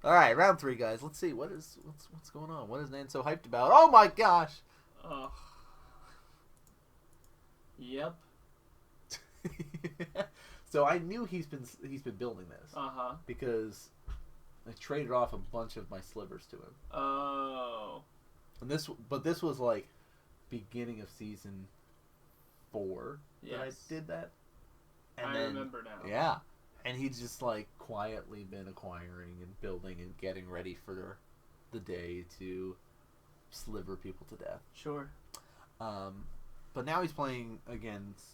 All right, round 3, guys. Let's see what's going on. What is Nan so hyped about? Oh my gosh! Yep. So I knew he's been building this because I traded off a bunch of my slivers to him. Oh. And this was like beginning of season 4 that I did that. And I remember now. Yeah. And he's just like quietly been acquiring and building and getting ready for the day to sliver people to death. Sure. But now he's playing against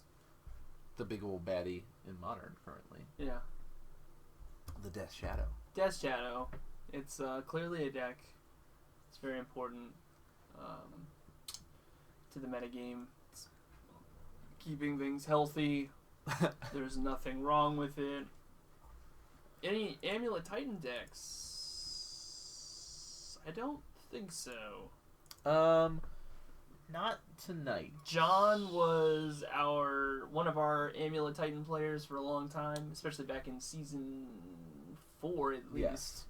the big old baddie in Modern currently. Yeah. The Death Shadow. Death Shadow. It's clearly a deck. It's very important to the metagame. It's keeping things healthy. There's nothing wrong with it. Any Amulet Titan decks? I don't think so. Not tonight. John was one of our Amulet Titan players for a long time, especially back in season 4 at least. Yes.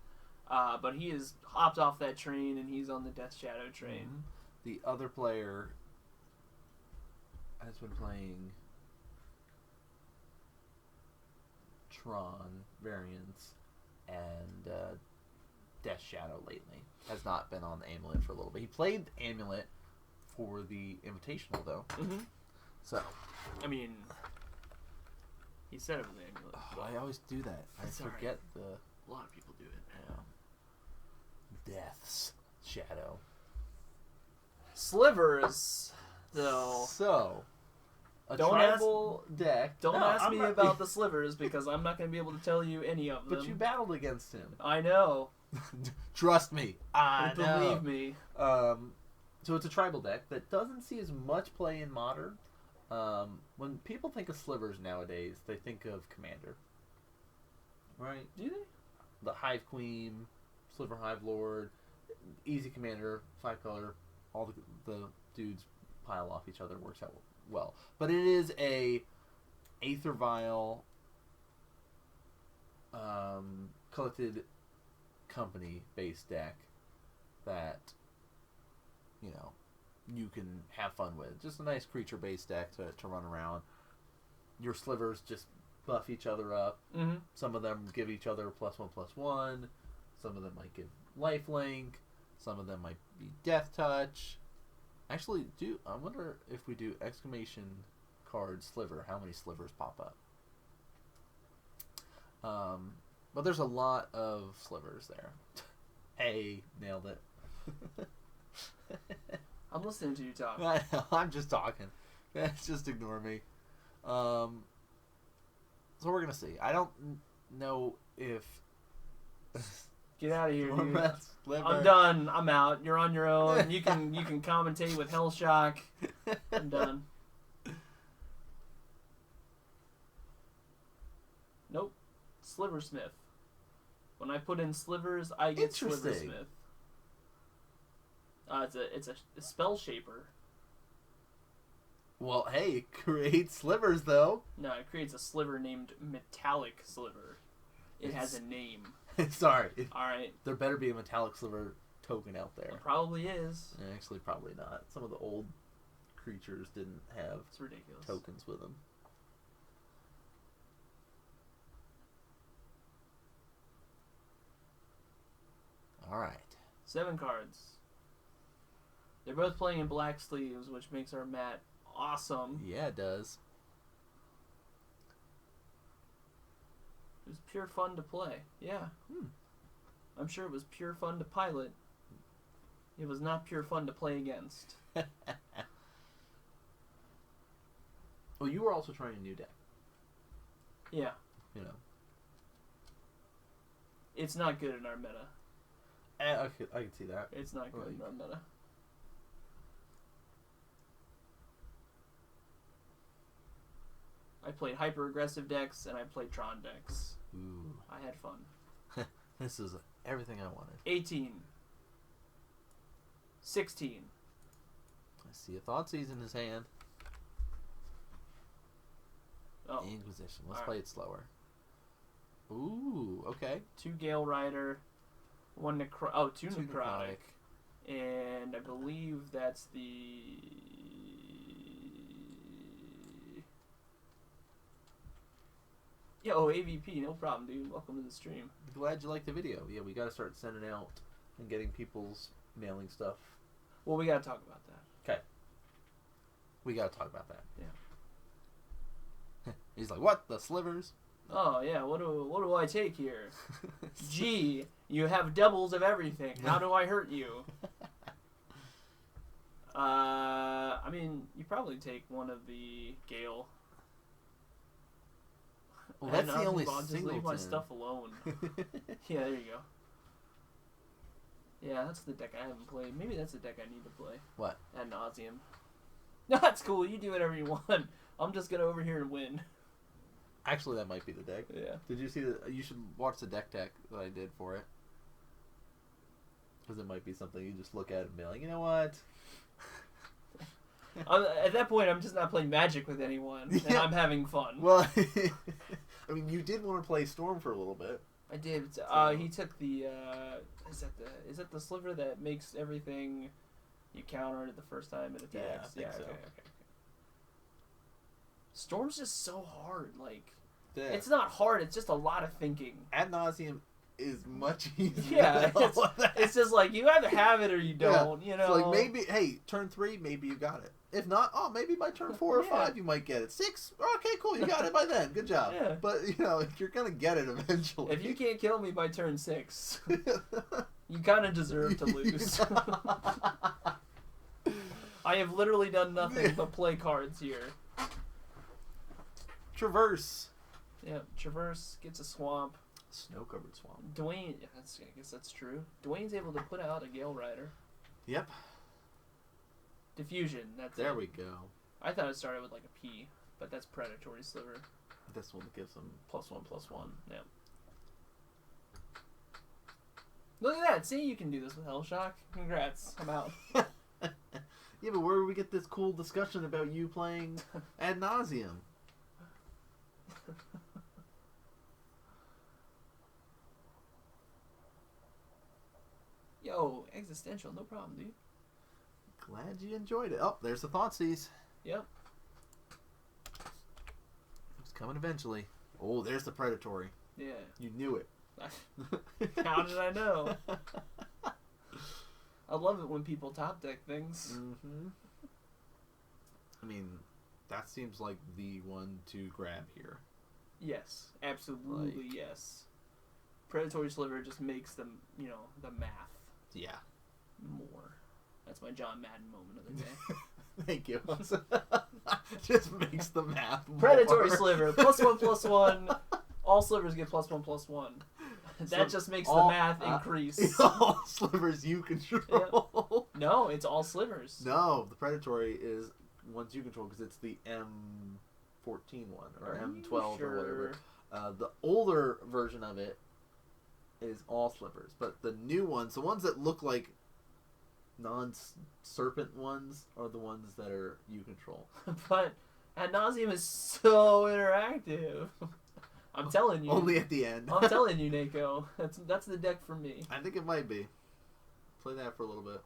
But he has hopped off that train and he's on the Death Shadow train. Mm-hmm. The other player has been playing Tron variants and Death Shadow lately. Has not been on the Amulet for a little bit. He played Amulet for the Invitational though. Mm-hmm. So, I mean, he said it was Amulet. I always do that. I forget a lot of people do it. Death's Shadow. Slivers, though. So, Don't tribal deck. Don't ask me about the slivers because I'm not going to be able to tell you any of them. But you battled against him. I know. Trust me. I know. Believe me. So it's a tribal deck that doesn't see as much play in Modern. When people think of slivers nowadays, they think of Commander. Right? Do they? The Hive Queen, Sliver Hive Lord, easy Commander, 5-color, all the dudes pile off each other, works out well. But it is a Aether Vial collected company based deck that you can have fun with. Just a nice creature based deck to run around. Your slivers just buff each other up. Mm-hmm. Some of them give each other +1/+1. Some of them might give lifelink. Some of them might be death touch. Actually, I wonder if we do exclamation card sliver, how many slivers pop up? But there's a lot of slivers there. Hey, nailed it. I'm listening to you talk. I know, I'm just talking. Just ignore me. So we're gonna see. I don't know if. Get out of here, dude. Sliver. I'm done. I'm out. You're on your own. You can commentate with Hellshock. I'm done. Nope. Sliversmith. When I put in slivers, I get Sliversmith. It's a spell shaper. Well, hey, it creates slivers though. No, it creates a sliver named Metallic Sliver. It has a name. Sorry. Alright. There better be a Metallic Sliver token out there. It probably is. Actually, probably not. Some of the old creatures didn't have it's ridiculous. Tokens with them. Alright. 7 cards. They're both playing in black sleeves, which makes our mat awesome. Yeah, it does. It was pure fun to play. Yeah. I'm sure it was pure fun to pilot. It was not pure fun to play against. Well, you were also trying a new deck. Yeah. It's not good in our meta. I can see that. It's not good in our meta. I played hyper-aggressive decks, and I played Tron decks. Ooh. I had fun. This is everything I wanted. 18. 16. I see a Thoughtseize in his hand. Oh. Inquisition. Let's play it slower. Ooh, okay. 2 Gale Rider. Two necrotic. And I believe that's the... Yo, AVP, no problem, dude. Welcome to the stream. Glad you liked the video. Yeah, we gotta start sending out and getting people's mailing stuff. Well, we gotta talk about that. Okay. We gotta talk about that. Yeah. He's like, what? The slivers? Oh, yeah, what do I take here? Gee, you have doubles of everything. How do I hurt you? I mean, you probably take one of the Gale. Well, that's the only Just leave my singleton. stuff alone. Yeah, there you go. Yeah, that's the deck I haven't played. Maybe that's the deck I need to play. What? Ad nauseum. No, that's cool. You do whatever you want. I'm just gonna over here and win. Actually, that might be the deck. Yeah. Did you see the? You should watch the deck that I did for it. Because it might be something you just look at and be like, you know what? At that point, I'm just not playing Magic with anyone, and Yeah. I'm having fun. Well, I mean, you did want to play Storm for a little bit. I did. He took the. Is that the sliver that makes everything you counter it the first time it attacks? Yeah, I think so. Okay. Storm's just so hard. Like, Yeah. it's not hard. It's just a lot of thinking. Ad nauseum is much easier. Yeah, than all of that. it's just like you either have it or you don't. You know, So like maybe, hey, turn 3, maybe you got it. If not, oh, maybe by turn 4 or Yeah. 5 you might get it. 6, okay, cool, you got it by then. Good job. Yeah. But you know, you're gonna get it eventually. if you can't kill me by turn 6, you kind of deserve to lose. I have literally done nothing but play cards here. Traverse. Yeah, Traverse gets a swamp. Snow-covered swamp. Dwayne, I guess that's true. Dwayne's able to put out a Gale Rider. Yep. Diffusion, that's There it. we go. I thought it started with like a P, but that's Predatory Sliver. This one gives them +1/+1, yeah. Look at that, see, you can do this with Hellshock. Congrats, I'm out. Yeah, but where do we get this cool discussion about you playing Ad nauseum? Yo, existential, no problem, dude. Glad you enjoyed it. Oh, there's the Thoughtseize. Yep. It's coming eventually. Oh, there's the Predatory. Yeah. You knew it. How did I know? I love it when people top deck things. Mm-hmm. I mean, that seems like the one to grab here. Yes, absolutely yes. Predatory Sliver just makes them, you know, the math Yeah. more. That's my John Madden moment of the day. Thank you. Just makes the math more. Predatory Sliver, +1/+1. All slivers get +1/+1. That just makes the math increase. All slivers you control. No, it's all slivers. No, the Predatory is ones you control because it's the M14 one or Are you M12 sure? or whatever. The older version of it is all slivers, but the new ones, the ones that look like non-serpent ones, are the ones that are you control. But Ad nauseum is so interactive. I'm telling you. Only at the end. I'm telling you, Nako. That's the deck for me. I think it might be. Play that for a little bit.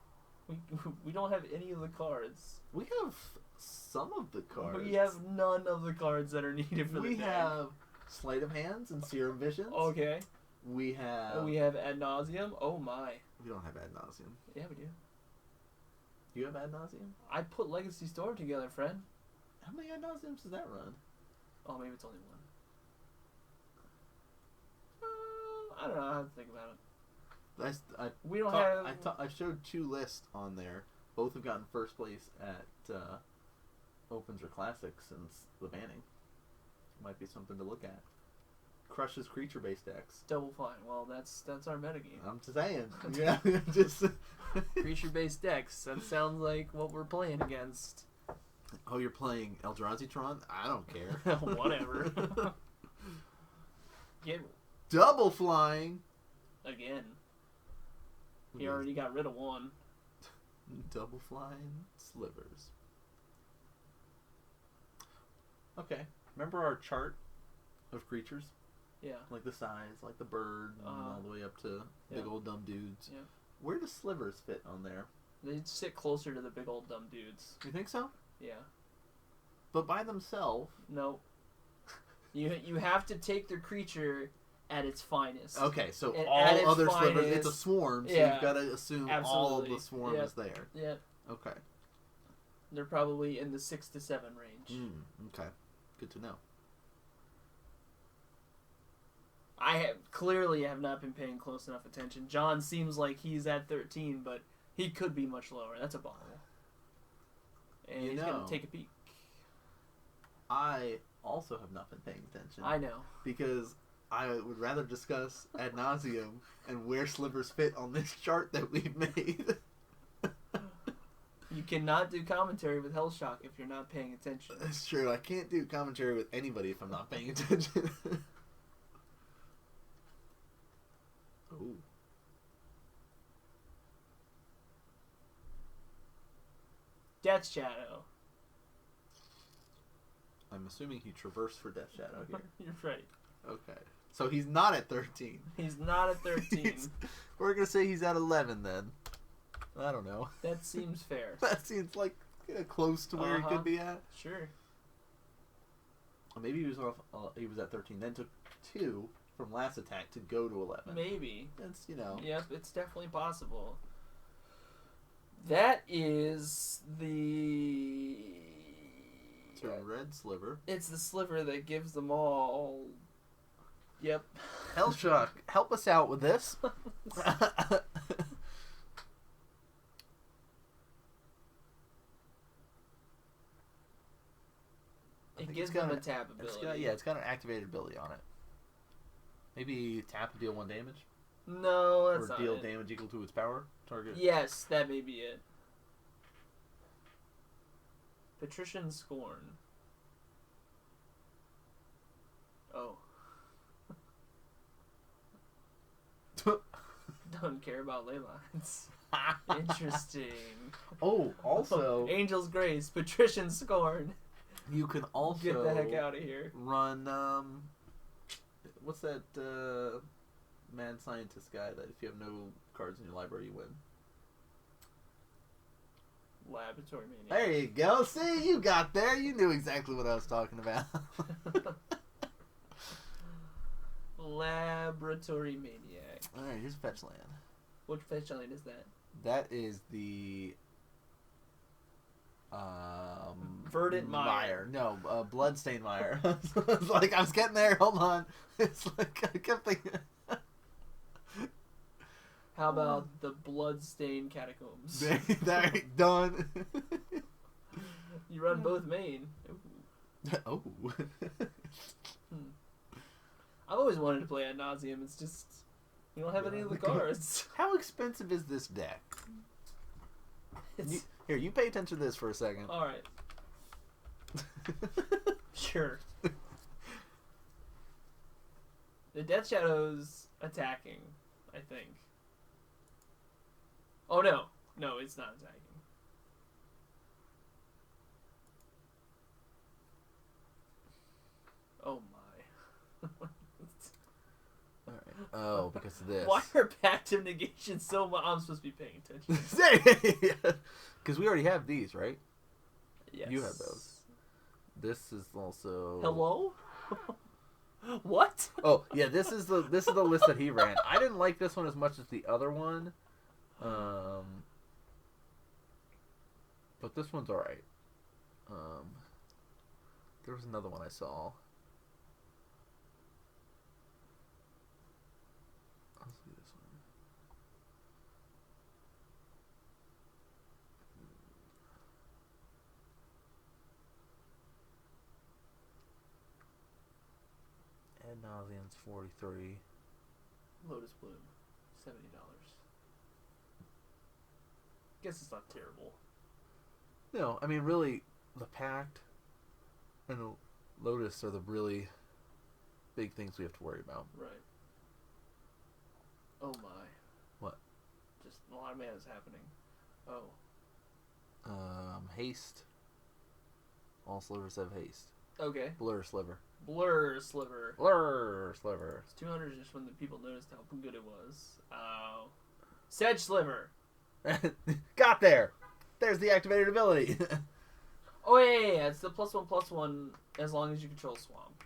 We don't have any of the cards. We have some of the cards. We have none of the cards that are needed for the We deck. have Sleight of Hands and Serum Visions. Okay. We have. We have Ad nauseum. Oh my. We don't have Ad nauseum. Yeah, we do. You have Ad nauseum? I put Legacy Storm together, friend. How many Ad nauseums does that run? Oh, maybe it's only one. I don't know. I have to think about it. We don't have. I showed 2 lists on there. Both have gotten first place at Opens or Classics since the banning. Might be something to look at. Crushes creature-based decks. Double Fine. Well, that's our metagame. I'm just saying. Yeah, just. Creature-based decks. That sounds like what we're playing against. Oh, you're playing Eldrazi-tron? I don't care. Whatever. Get Double flying. again. He already got rid of one. Double flying slivers. Okay. Remember our chart of creatures? Yeah. Like the size, like the bird, and all the way up to big old dumb dudes. Yeah. Where do slivers fit on there? They sit closer to the big old dumb dudes. You think so? Yeah. But by themselves? No. You have to take the creature at its finest. Okay, so and all other slivers, it's a swarm, so you've got to assume all of the swarm is there. Yep. Okay. They're probably in the 6 to 7 range. Okay. Good to know. I clearly have not been paying close enough attention. John seems like he's at 13, but he could be much lower. That's a bottle. And he's going to take a peek. I also have not been paying attention. I know. Because I would rather discuss ad nauseum and where slivers fit on this chart that we've made. You cannot do commentary with Hellshock if you're not paying attention. That's true. I can't do commentary with anybody if I'm not paying attention. Ooh. Death Shadow. I'm assuming he traversed for Death Shadow here. You're right. Okay. So he's not at 13. He's not at 13. We're going to say he's at 11 then. I don't know. That seems fair. That seems like close to where he could be at. Sure. Or maybe he was off. He was at 13, then took 2 from last attack to go to 11. Maybe. That's Yep, it's definitely possible. That is the. It's a red sliver. It's the sliver that gives them all. Yep. Hellshock, help us out with this. It gives them a tap ability. It's got an activated ability on it. Maybe tap and deal 1 damage? No, that's not it. Or deal damage equal to its power target? Yes, that may be it. Patrician Scorn. Oh. Don't care about ley lines. Interesting. Oh, also... Angel's Grace, Patrician Scorn. You can also... Get the heck out of here. Run, what's that, mad scientist guy that if you have no cards in your library, you win? Laboratory Maniac. There you go. See, you got there. You knew exactly what I was talking about. Laboratory Maniac. Alright, here's fetch land. Which fetch land is that? That is the... Verdant Mire. No, Bloodstained Mire. It's like, I was getting there. Hold on. It's like, I kept thinking... How about the Bloodstained Catacombs? There, done. You run both main. Oh. I've always wanted to play ad nauseum. It's just you don't have any of the cards. How expensive is this deck? Here, you pay attention to this for a second. All right. Sure. The Death Shadow's attacking, I think. Oh no, no, it's not attacking. Oh my. Alright. Oh, because of this. Why are Pactive Negations so much? I'm supposed to be paying attention. Because we already have these, right? Yes. You have those. This is also... Hello? What? Oh, yeah, this is the list that he ran. I didn't like this one as much as the other one. But this one's alright. There was another one I saw. Let's do this one. Ad nauseum's 43. Lotus Bloom, $70. Guess it's not terrible. No, I mean, really, the Pact and the Lotus are the really big things we have to worry about. Right. Oh my. What? Just a lot of mana is happening. Oh. Haste. All slivers have haste. Okay. Blur sliver. Blur Sliver. Blur Sliver. It's 200 just when the people noticed how good it was. Sedge Sliver. Got there. There's the activated ability. Oh yeah. It's the +1/+1 as long as you control Swamp.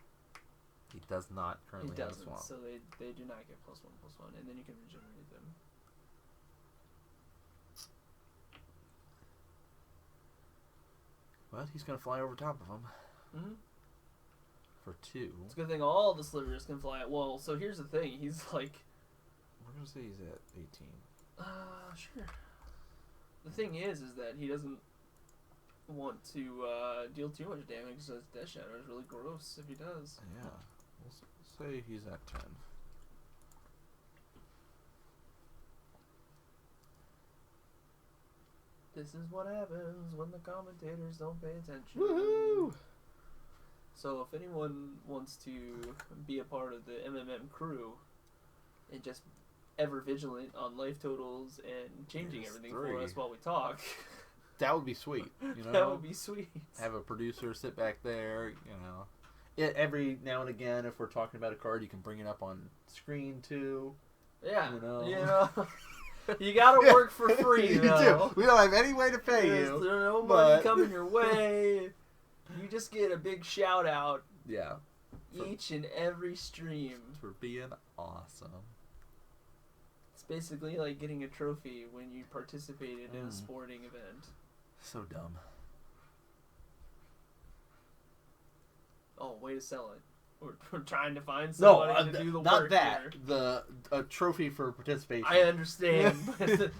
He does not currently He have doesn't, Swamp. so they do not get +1/+1, and then you can regenerate them. Well, he's gonna fly over top of him. Mm-hmm. For 2. It's a good thing all the Slivers can fly. Well, so here's the thing. He's like... We're gonna say he's at 18. Sure. The thing is that he doesn't want to deal too much damage, so his Death Shadow is really gross if he does. Yeah. We'll say he's at 10. This is what happens when the commentators don't pay attention. Woohoo! So if anyone wants to be a part of the MMM crew and just ever vigilant on life totals and changing everything for us while we talk, that would be sweet. You know, that would be sweet. Have a producer sit back there. You know, every now and again, if we're talking about a card, you can bring it up on screen too. Yeah, you know. You gotta work for free. You though. do. We don't have any way to pay There's you. no money coming your way. You just get a big shout out. Yeah. Each and every stream. For being awesome. It's basically like getting a trophy when you participated in a sporting event. So dumb. Oh, way to sell it. We're trying to find somebody to do the not work that. here. A trophy for participation. I understand,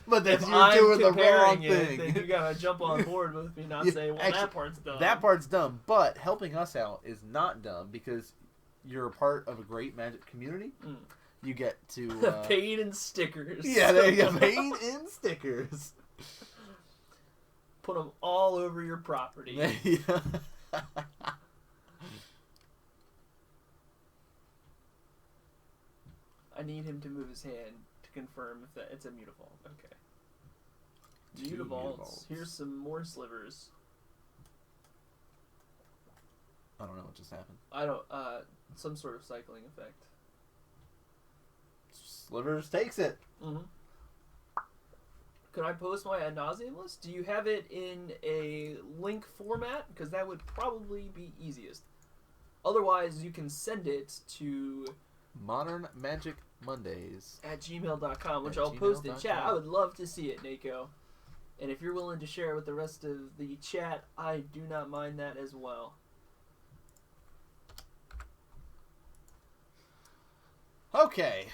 but then if you're doing the wrong it, thing. then you gotta jump on board with me, not say, well, actually, that part's dumb. That part's dumb, but helping us out is not dumb because you're a part of a great Magic community. You get to... paid in stickers. Yeah, there you go. Paid in stickers. Put them all over your property. Yeah. I need him to move his hand to confirm if that it's a Mutavault. Okay. Mutavaults. Here's some more Slivers. I don't know what just happened. I don't. Some sort of cycling effect. Slivers takes it. Mm-hmm. Could I post my ad nauseam list? Do you have it in a link format? Because that would probably be easiest. Otherwise, you can send it to Modern Magic Mondays @gmail.com, which I'll post in chat. I would love to see it, Nako. And if you're willing to share it with the rest of the chat, I do not mind that as well. Okay.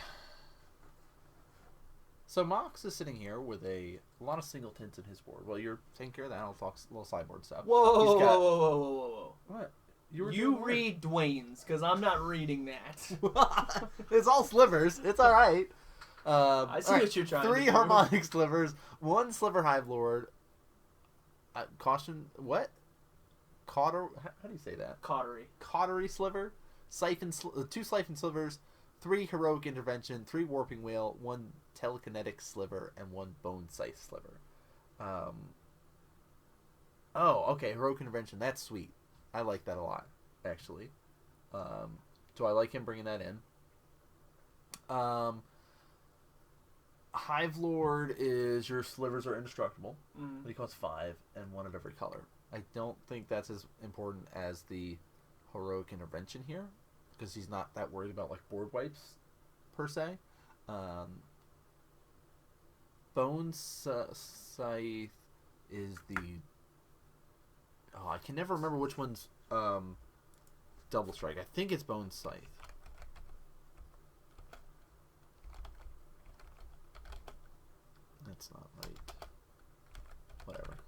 So Mox is sitting here with a lot of singletons in his board. Well, you're taking care of that. I'll talk a little sideboard stuff. Whoa. What? You read Dwayne's, because I'm not reading that. It's all Slivers. It's all right. I see what you're trying to do. 3 Harmonic Slivers, 1 Sliver Hive Lord. Caution, what? How do you say that? Cautery Sliver. 2 Siphon Slivers, 3 Heroic Intervention, 3 Warping Whale, 1 Telekinetic Sliver, and 1 Bone Scythe Sliver. Oh, okay, Heroic Intervention. That's sweet. I like that a lot, actually. So I like him bringing that in. Hive Lord is your Slivers are indestructible. He costs 5 and 1 of every color. I don't think that's as important as the Heroic Intervention here, because he's not that worried about like board wipes per se. Bone Scythe is the... Oh, I can never remember which one's Double Strike. I think it's Bone Scythe. That's not right. Whatever.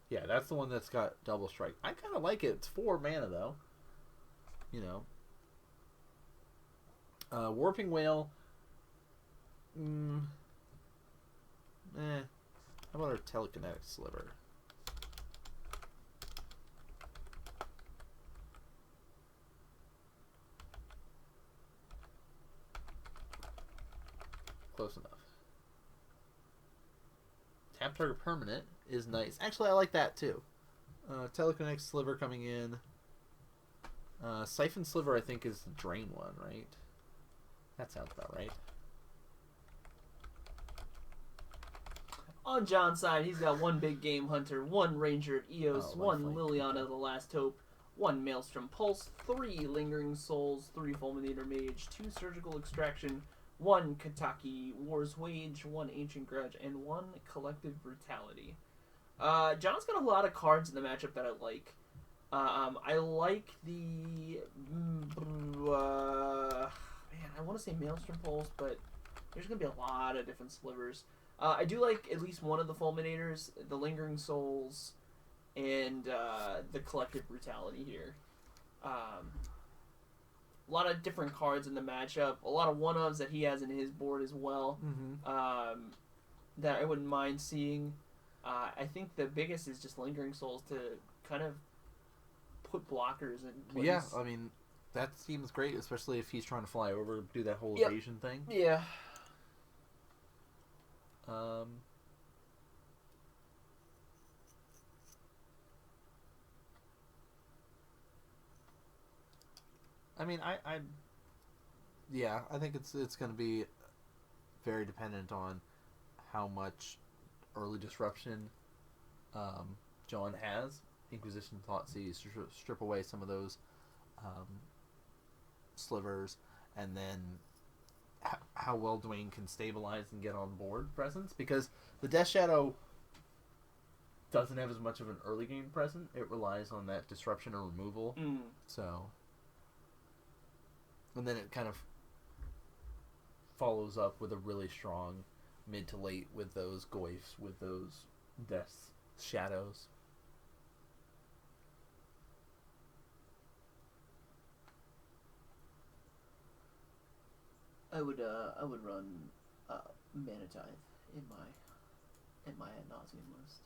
Yeah, that's the one that's got Double Strike. I kind of like it. It's 4 mana, though. You know. Warping Whale. How about our Telekinetic Sliver? Close enough. Tap target permanent is nice. Actually, I like that too. Telekinetic Sliver coming in. Siphon Sliver, I think, is the drain one, right? That sounds about right. On John's side, he's got one Big Game Hunter, one Ranger at Eos, one lifelink, Liliana okay. the Last Hope, one Maelstrom Pulse, 3 Lingering Souls, 3 Fulminator Mage, 2 Surgical Extraction, 1 Kataki War's Wage, 1 Ancient Grudge, and 1 Collective Brutality. John's got a lot of cards in the matchup that I like. I like the... man, I want to say Maelstrom Pulse, but there's going to be a lot of different slivers. I do like at least one of the Fulminators, the Lingering Souls, and the Collective Brutality here. A lot of different cards in the matchup. A lot of one-ofs that he has in his board as well. Mm-hmm. That I wouldn't mind seeing. I think the biggest is just Lingering Souls to kind of put blockers in place. Yeah, I mean, that seems great, especially if he's trying to fly over, do that whole Yep. evasion thing. Yeah. I mean, yeah, I think it's going to be very dependent on how much early disruption John has. Inquisition Thoughtseize strip away some of those slivers, and then how well Dwayne can stabilize and get on board presence, because the Death Shadow doesn't have as much of an early game present. It relies on that disruption or removal. So, and then it kind of follows up with a really strong mid to late with those Goyfs, with those Death Shadows. I would run Mana Tithe in my ad nauseam list.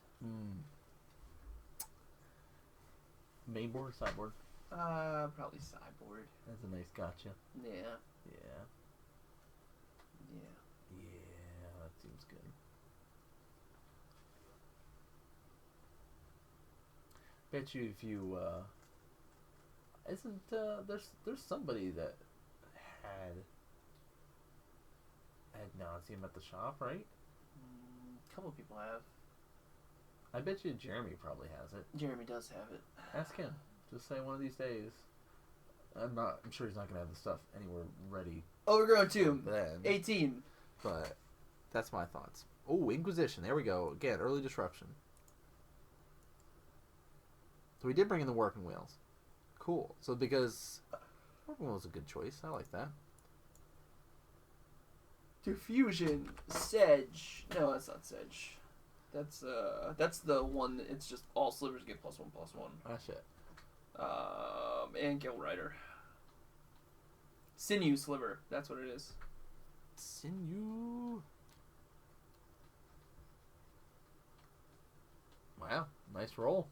Main board or sideboard? Probably sideboard. That's a nice gotcha. Yeah. Yeah. Yeah. Yeah, that seems good. Bet you if you isn't there's somebody that had ad nauseam at the shop, right? A couple of people have. I bet you Jeremy probably has it. Jeremy does have it. Ask him. Just say one of these days. I'm sure he's not gonna have the stuff anywhere ready. Overgrown Tomb. Then 18. But that's my thoughts. Oh, Inquisition. There we go. Again, early disruption. So we did bring in the Working Wheels. Cool. So because Working Wheels is a good choice. I like that. Diffusion. Sedge. No, that's not Sedge. That's the one that it's just all slivers get +1/+1. Ah, shit. And Guild Rider. Sinew Sliver. That's what it is. Sinew. Wow. Nice roll.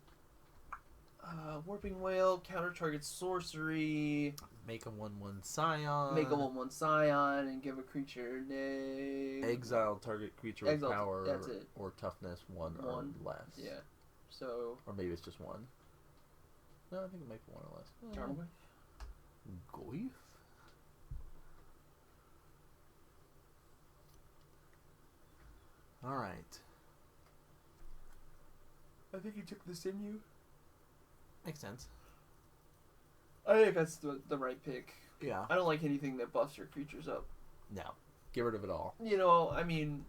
Warping Whale, counter target sorcery. Make a 1/1 Scion. Make a 1/1 Scion and give a creature name. Exile target creature with power that's it. or toughness 1 or less. Yeah. So. Or maybe it's just 1. No, I think it might be 1 or less. Charmway? Goyf? Alright. I think you took the Sinew. Makes sense. I think that's the right pick. Yeah. I don't like anything that buffs your creatures up. No. Get rid of it all. You know, I mean,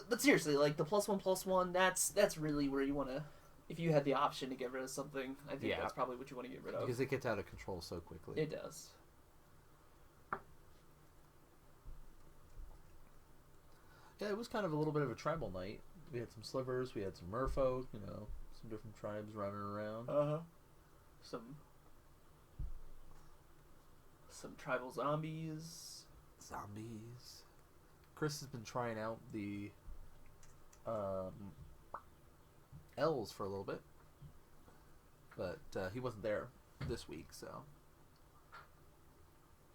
but seriously, like the +1/+1, that's really where you want to. If you had the option to get rid of something, I think that's probably what you want to get rid of. Because it gets out of control so quickly. It does. Yeah, it was kind of a little bit of a tribal night. We had some slivers, we had some merfolk, some different tribes running around. Some tribal zombies. Chris has been trying out the L's for a little bit, but he wasn't there this week, so.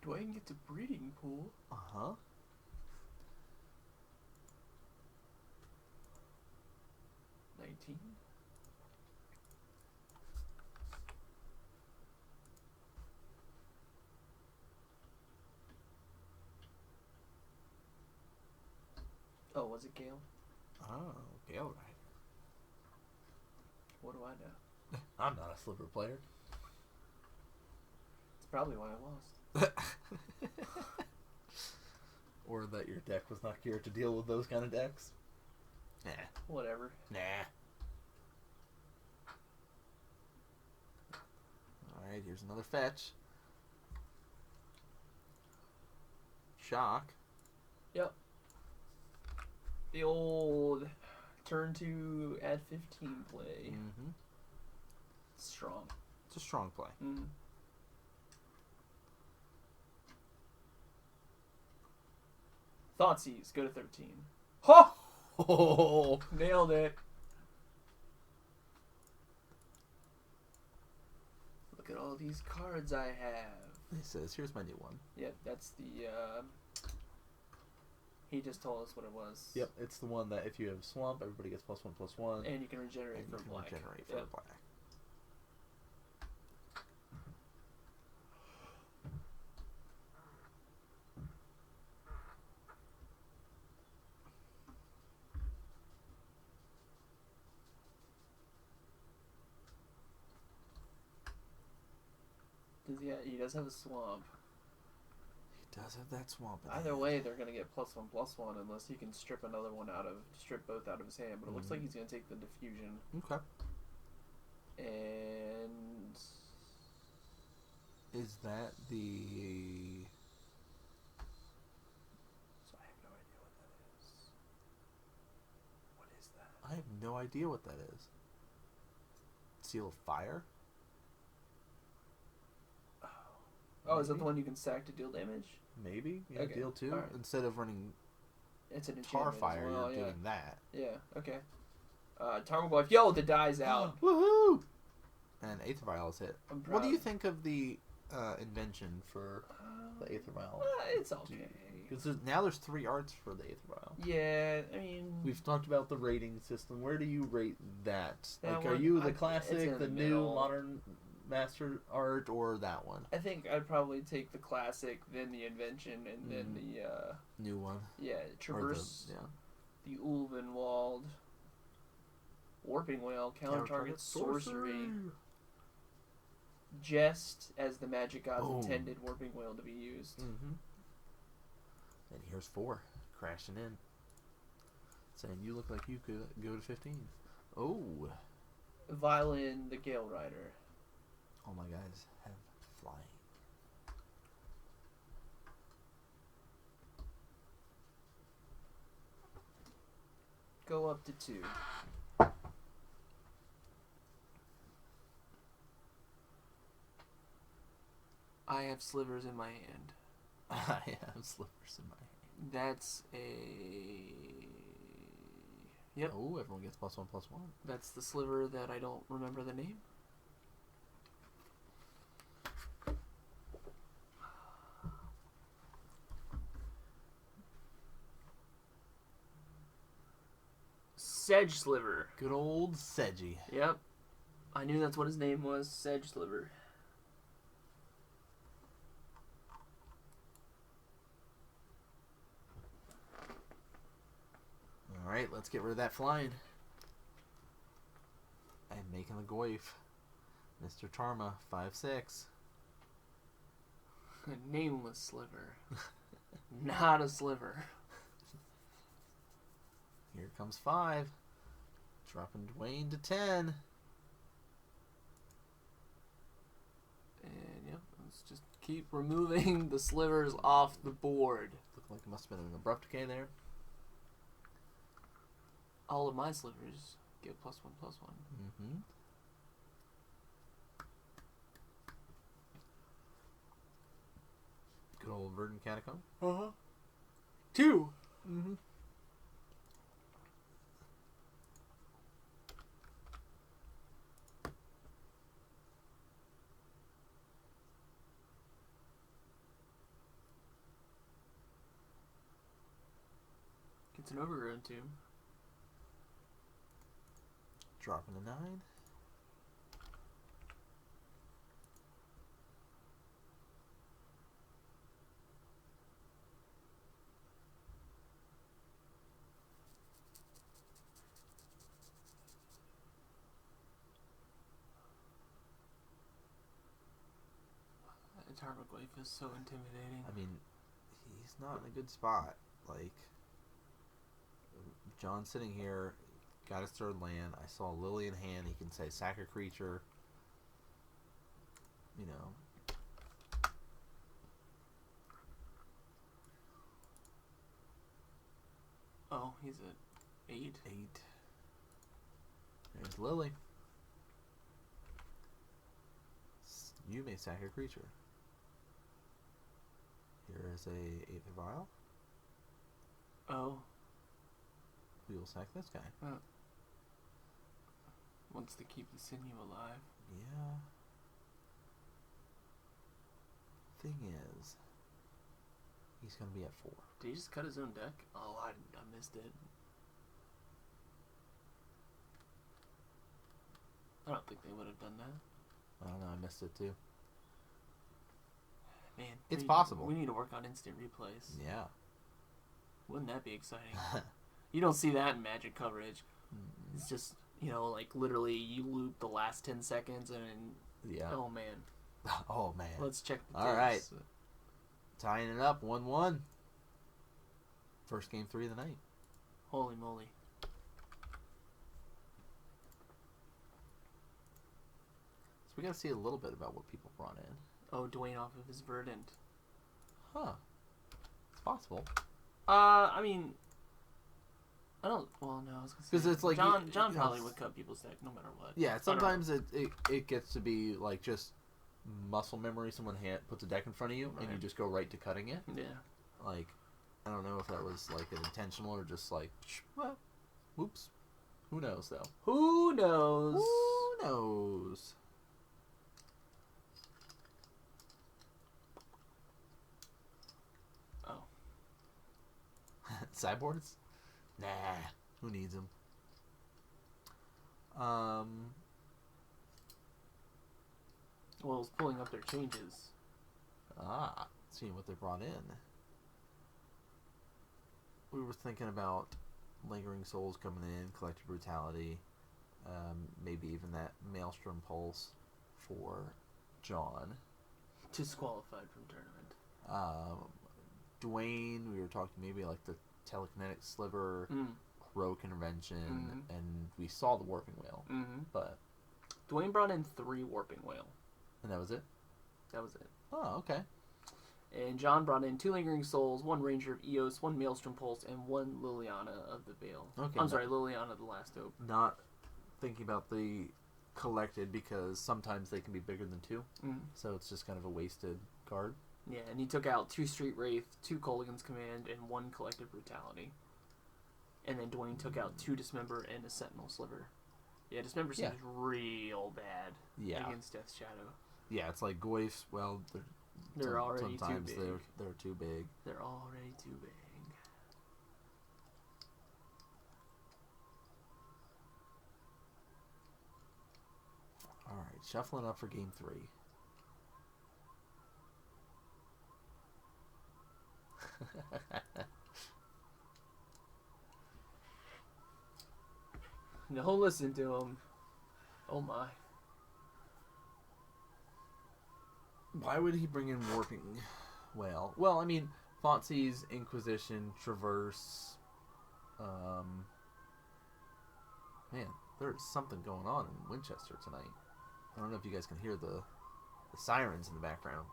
Dwayne gets a breeding pool. 19. Oh, was it Gale? Oh, Gale Rider. What do I know? I'm not a Sliver player. It's probably why I lost. Or that your deck was not geared to deal with those kind of decks. Nah. Whatever. Nah. Alright, here's another fetch. Shock. Yep. The old turn 2 add 15 play. Mm-hmm. Strong. It's a strong play. Mm. Thoughtseize, go to 13. Ho! Oh! Nailed it. Look at all these cards I have. He says, here's my new one. Yeah, that's the, he just told us what it was. Yep, it's the one that if you have Swamp, everybody gets +1/+1. And you can regenerate for black. Regenerate for black. He does have a swamp. He does have that Swamp. Either way, they're gonna get +1/+1 unless he can strip both out of his hand. But it looks like he's gonna take the diffusion. Okay. And is that the? so I have no idea what that is. What is that? I have no idea what that is. Seal of Fire? Oh, is that the one you can sack to deal damage? Maybe. Yeah, Okay. deal 2. Right. Instead of running It's an Tar enchantment Fire, as well, you're doing that. Yeah, okay. Tarmogoyf, yo, the die's out. Woohoo! And Aether Vial is hit. I'm proud. What do you think of the invention for the Aether Vial? It's okay. Because now there's 3 arts for the Aether Vial. Yeah, I mean... We've talked about the rating system. Where do you rate that? That Are one, you the it's classic, in the the new middle. modern master art, or that one? I think I'd probably take the classic, then the invention, and then the, New one. yeah, traverse, Or the Ulvenwald, Warping Whale, counter target sorcery, jest as the magic gods Boom. intended Warping Whale to be used. Mm-hmm. And here's 4 crashing in, saying you look like you could go to 15. Oh, Violin, the Gale Rider. all my guys have flying. Go up to 2. I have slivers in my hand. I have Slivers in my hand. That's a... Yep. Oh, everyone gets +1/+1. That's the sliver that I don't remember the name. Sedge Sliver. Good old Sedgy. Yep. I knew that's what his name was. Sedge Sliver. Alright, let's get rid of that flying. And making the Goyf. Mr. Tarma, 5/6. A nameless sliver. Not a sliver. Here comes 5. Dropping Dwayne to 10. And yep, let's just keep removing the slivers off the board. Looked like it must have been an abrupt decay there. All of my slivers get +1/+1. Mm-hmm. Good old Verdant Catacomb. 2. Mm-hmm. It's an overgrown tomb. Dropping a 9. Tarmogoyf is so intimidating. I mean, he's not in a good spot. Like, John's sitting here, got his third land. I saw Lily in hand. He can say sack a creature. You know. Oh, he's at 8. 8. There's Lily. You may sack a creature. Here is a 8th vial. Oh. We will sack this guy. Wants to keep the sinew alive. Yeah. Thing is, he's going to be at 4. Did he just cut his own deck? Oh, I missed it. I don't think they would have done that. I don't know, I missed it too. Man, it's possible. We need to work on instant replays. Yeah. Wouldn't that be exciting? You don't see that in Magic coverage. It's just, like literally you loop the last 10 seconds and yeah. Oh man. Oh man. Let's check the All right. Tying it up 1-1. First game 3 of the night. Holy moly. So we got to see a little bit about what people brought in. Oh, Dwayne off of his Verdant. Huh. It's possible. I mean, I don't. Well, no, I was gonna say because it's like John probably would cut people's deck no matter what. Yeah, sometimes it gets to be like just muscle memory. Someone puts a deck in front of you and you just go right to cutting it. Yeah. Like, I don't know if that was like an intentional or just like, well, whoops. Who knows though? Who knows? Who knows? Oh. Sideboards? Nah. Who needs them? Well, it's pulling up their changes. Seeing what they brought in. We were thinking about Lingering Souls coming in, Collective Brutality, maybe even that Maelstrom Pulse for John. Disqualified from tournament. Dwayne, we were talking maybe like the Telekinetic Sliver, Crow Convention, and we saw the Warping Whale. But Dwayne brought in 3 Warping Whale. And that was it? That was it. Oh, okay. And John brought in 2 Lingering Souls, 1 Ranger of Eos, 1 Maelstrom Pulse, and 1 Liliana of the Veil. Okay. I'm sorry, Liliana of the Last Hope. Not thinking about the collected because sometimes they can be bigger than 2. So it's just kind of a wasted card. Yeah, and he took out 2 Street Wraith, 2 Kolaghan's Command, and 1 Collective Brutality. And then Dwayne took out 2 Dismember and a Sentinel Sliver. Yeah, Dismember seems real bad against Death's Shadow. Yeah, it's like Goyfs, well, they're already sometimes too big. They're too big. They're already too big. All right, shuffling up for game 3. No, listen to him. Oh my. Why would he bring in Warping Whale? Well, I mean, Thoughtseize, Inquisition, Traverse. Man, there's something going on in Winchester tonight. I don't know if you guys can hear the sirens in the background.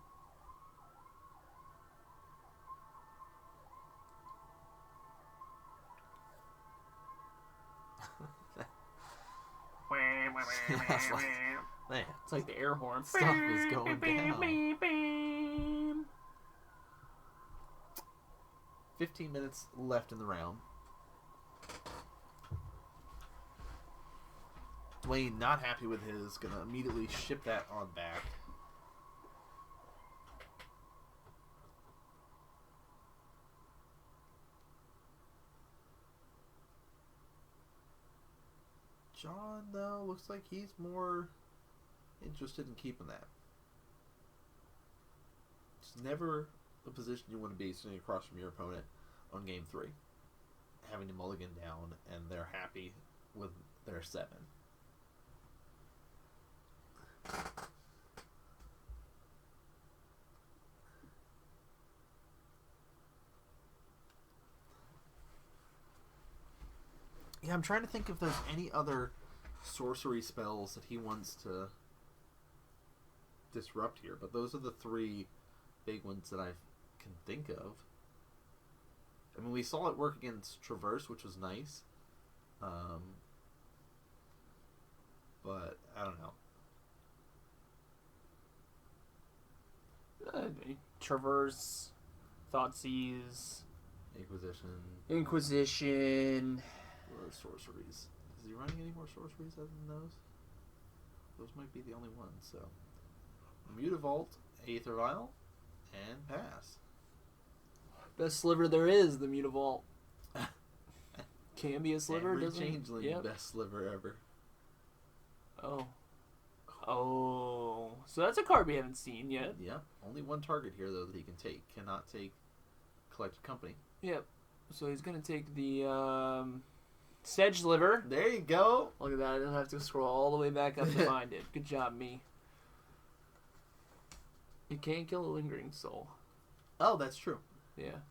Man, it's like the air horn. Stuff is going down. 15 minutes left in the round. Dwayne not happy with his, gonna immediately ship that on back. John, though, looks like he's more interested in keeping that. It's never the position you want to be sitting across from your opponent on game 3. Having to mulligan down, and they're happy with their 7. Yeah, I'm trying to think if there's any other sorcery spells that he wants to disrupt here, but those are the three big ones that I can think of. I mean, we saw it work against Traverse, which was nice. But I don't know. Traverse, Thoughtseize, Inquisition. What are sorceries? Is he running any more sorceries other than those? Those might be the only ones, so. Mutavault, Aether Vial, and Pass. Best sliver there is, the Mutavault. Can be a sliver, Every doesn't it? changeling, best sliver ever. Oh, so that's a card we haven't seen yet. Yeah, only one target here though that he can take. Cannot take Collected Company. Yep. So he's gonna take the Sedge Sliver. There you go. Look at that. I don't have to scroll all the way back up to find it. Good job, me. You can't kill a Lingering Soul. Oh, that's true. Yeah.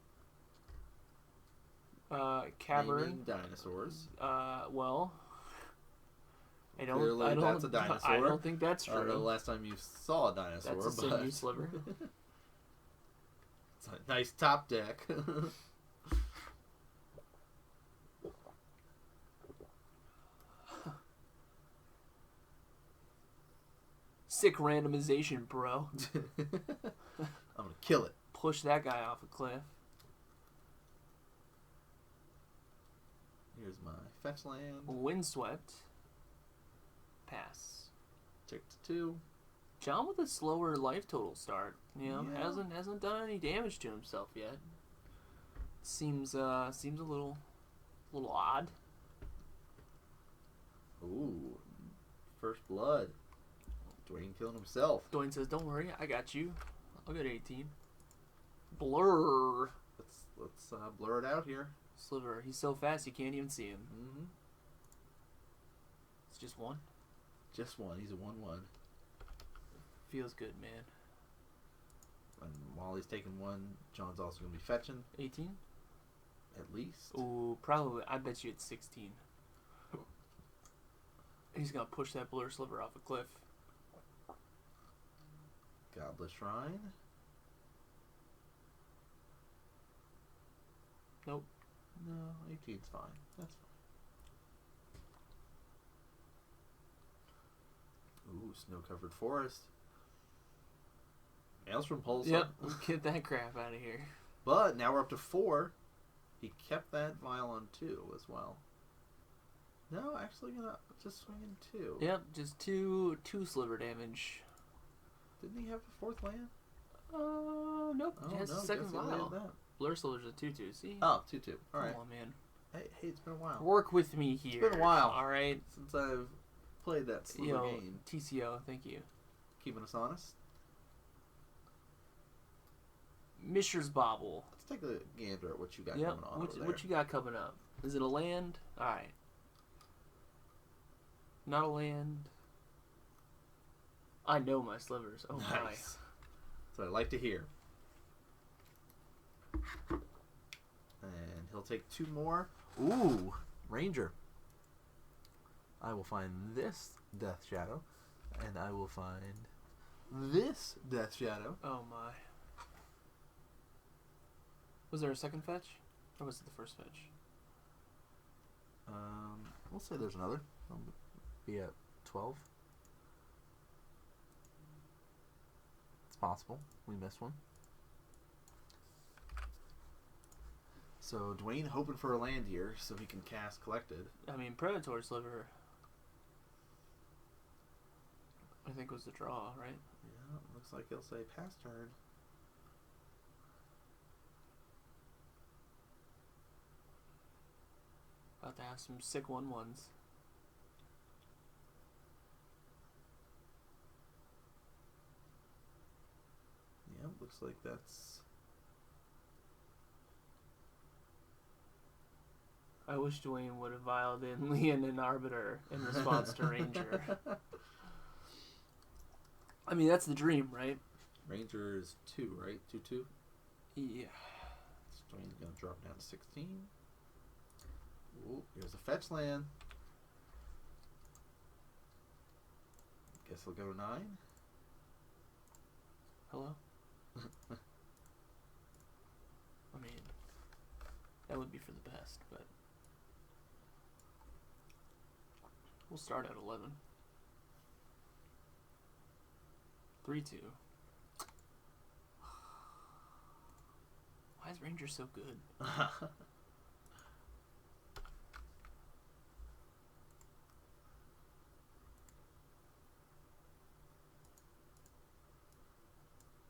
Cavern. Naming dinosaurs. Well, Clearly that's a dinosaur. I don't think that's true. I don't know the last time you saw a dinosaur, That's a sinew sliver. It's a nice top deck. Sick randomization, bro. I'm gonna kill it. Push that guy off a cliff. Here's my fetch land. Windswept. Pass. Tick to 2. John with a slower life total start. You know, Yeah. hasn't done any damage to himself yet. Seems a little odd. Ooh, first blood. Dwayne killing himself. Dwayne says, "Don't worry, I got you. I'll get 18." Blur. Let's blur it out here. Sliver. He's so fast you can't even see him. Mm-hmm. It's just one. Just one. He's a 1/1. Feels good, man. And while he's taking one, John's also gonna be fetching 18. at least. Ooh, probably. I bet you it's 16. He's gonna push that Blur Sliver off a cliff. Goblet Shrine. Nope. No, 18's fine. That's fine. Ooh, snow-covered forest. Maelstrom Pulse. Yep. Get that crap out of here. But now we're up to 4. He kept that vial on 2 as well. No, actually gonna just swing in 2. Yep, just two sliver damage. Didn't he have a 4th land? Nope. Oh, He has no, a second guess he only had vial. that. Blur Sliver's a 2/2. See? Oh, 2/2. Alright. Come on, man. Hey, it's been a while. Work with me here. It's been a while. All right. Since I've played that sliver game. TCO. Thank you. Keeping us honest. Mishra's Bobble. Let's take a gander at what you got Yep. coming on over there. What you got coming up? Is it a land? All right. Not a land. I know my slivers. Oh Nice. my. That's what I like to hear. And he'll take 2 more. Ooh, Ranger. I will find this Death Shadow, and I will find this Death Shadow. Oh my. Was there a second fetch? Or was it the first fetch? We'll say there's another. I'll be at 12. It's possible. We missed one. So Dwayne hoping for a land here so he can cast Collected. I mean, Predator Sliver, I think was the draw, right? Yeah, looks like he'll say pass turn. About to have some sick 1/1s. Yeah, looks like that's... I wish Dwayne would have vialed in Leon and Arbiter in response to Ranger. I mean, that's the dream, right? Ranger is 2, right? 2/2? Yeah. So Dwayne's going to drop down to 16. Ooh, here's a fetch land. Guess we'll go 9. Hello? I mean, that would be for the best, but we'll start at 11. 3-2. Why is Ranger so good?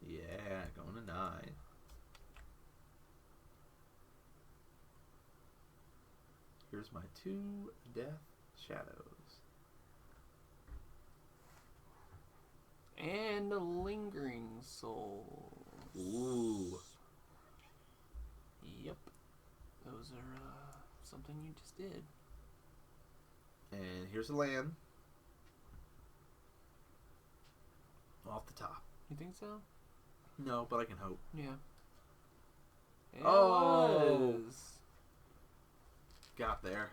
Yeah, going to 9. Here's my 2 Death Shadows. And a Lingering Soul. Ooh. Yep. Those are something you just did. And here's a land. Off the top. You think so? No, but I can hope. Yeah. It Oh! was. Got there.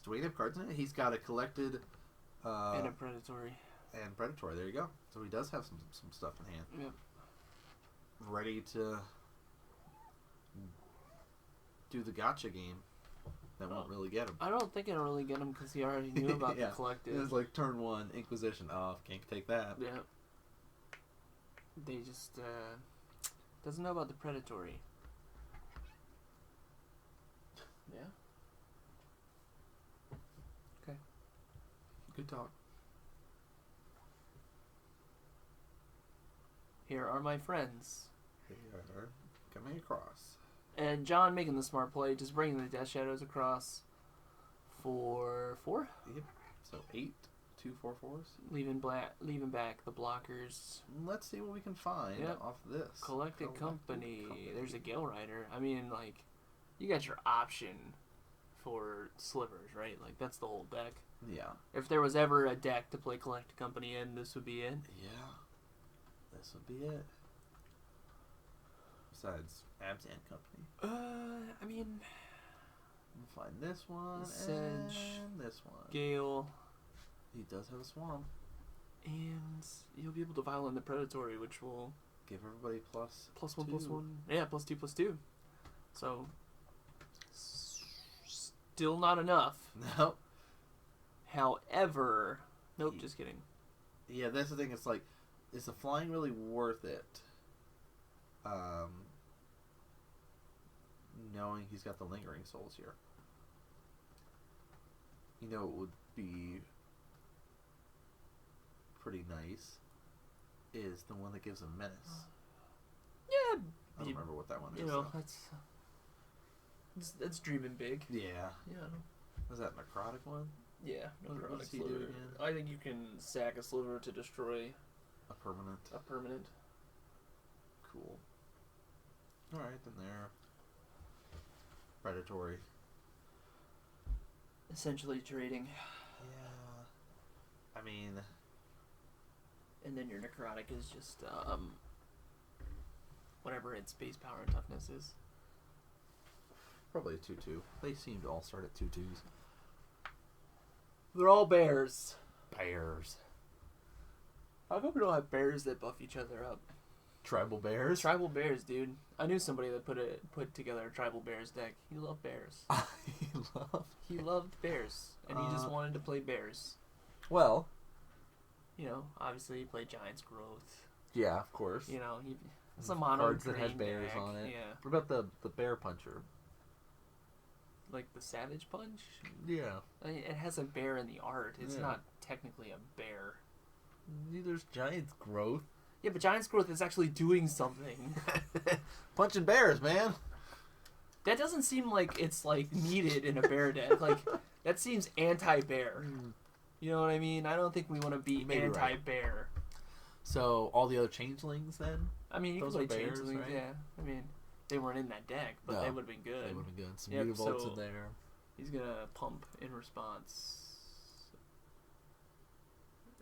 Do we have cards in it? He's got a collected... and a predatory. And predatory. There you go. So he does have some stuff in hand. Yep. Ready to do the gotcha game. That won't really get him. I don't think it'll really get him because he already knew about yeah. the collective. It's like turn 1, Inquisition. Oh, can't take that. Yeah. They just doesn't know about the predatory. Yeah. Okay. Good talk. Here are my friends. They are coming across. And John making the smart play, just bringing the Death Shadows across for 4. Yep. So 8, 2 4/4s. Leaving back the blockers. Let's see what we can find off this. Collected Company. There's a Gale Rider. I mean, like, you got your option for Slivers, right? Like, that's the whole deck. Yeah. If there was ever a deck to play Collected Company in, this would be it. Yeah. This would be it. Besides Abzan Company. I mean... We'll find this one Sedge, and this one. Gale. He does have a Swamp. And you'll be able to Violent the Predatory, which will... Give everybody +1/+1. Yeah, +2/+2. So... Still not enough. No. However... Nope, just kidding. Yeah, that's the thing. It's like, is the flying really worth it? Knowing he's got the Lingering Souls here. You know, it would be pretty nice is the one that gives him Menace. Yeah. I don't remember what that one is. You know, though. that's dreaming big. Yeah. Yeah. Was that Necrotic one? Yeah. What does he do Sliver. again? I think you can sack a Sliver to destroy A permanent. a permanent. Cool. Alright, then there. Predatory. Essentially trading. Yeah. I mean... And then your Necrotic is just, whatever its base power and toughness is. Probably a 2/2. They seem to all start at 2/2s. They're all bears. Bears. How come we don't have bears that buff each other up? Tribal bears? Tribal bears, dude. I knew somebody that put together a tribal bears deck. He loved bears. He loved bears, and he just wanted to play bears. Well, You know, obviously he played Giant's Growth. yeah, of course. You know, it's a mono cards that green had bears deck. on it. Yeah, What about the bear puncher? like the Savage Punch. Yeah. I mean, it has a bear in the art. It's Yeah. not technically a bear. There's Giant's Growth. Yeah, but Giant's Growth is actually doing something. Punching bears, man. That doesn't seem like it's like needed in a bear deck. Like that seems anti-bear. You know what I mean? I don't think we want to be Maybe anti-bear. So all the other changelings then? I mean, you Those can are play bears, Changelings, right? yeah. I mean, they weren't in that deck, but No. they would have been good. They would have been good. Some Yep, Mutavolts so- in there. He's gonna pump in response.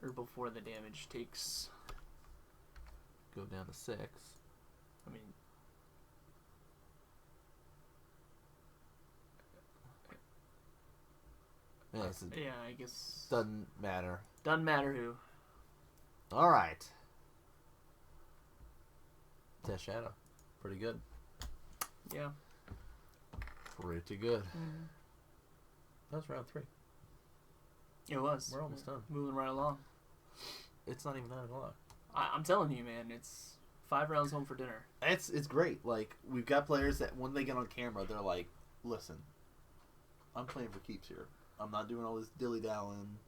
Or before the damage takes. Go down to 6. I mean, honest. It Yeah, I guess doesn't matter. doesn't matter who. All right. Death Shadow. Pretty good. Yeah. Pretty good. That was round 3. It was. We're almost done. Moving right along. It's not even 9 o'clock. I'm telling you, man, it's 5 rounds home for dinner. It's great. Like, we've got players that when they get on camera, they're like, listen, I'm playing for keeps here. I'm not doing all this dilly-dallying.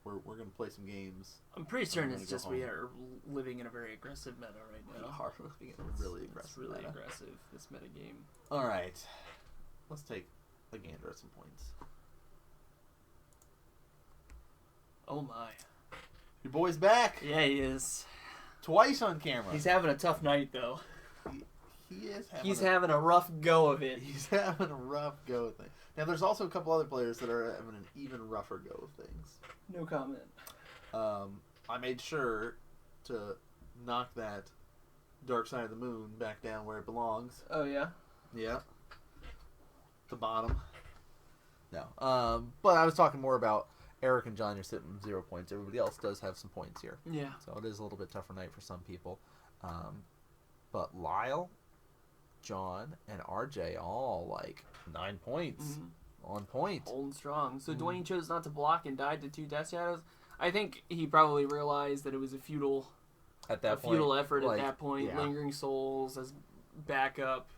We're going to play some games. I'm pretty certain I'm it's gonna just go we home. are living in a very aggressive meta right We now. are living in a really aggressive It's really meta. aggressive, this meta game. All right. Let's take a gander at some points. Oh my. Your boy's back. Yeah, he is. Twice on camera. He's having a tough night, though. He is having He's having a rough go of it. He's having a rough go of things. Now, there's also a couple other players that are having an even rougher go of things. No comment. I made sure to knock that Dark Side of the Moon back down where it belongs. Oh, yeah? Yeah. The bottom. No. But I was talking more about Eric and John. You're sitting 0 points. Everybody else does have some points here. Yeah. So it is a little bit tougher night for some people. But Lyle, John, and RJ all like 9 points. On point. Holding strong. So Dwayne chose not to block and died to 2 Death Shadows. I think he probably realized that it was a futile effort like, at that point. yeah. Lingering Souls as backup.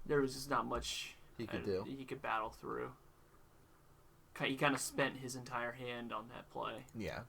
There was just not much He could do. he could battle through. He kind of spent his entire hand on that play. Yeah.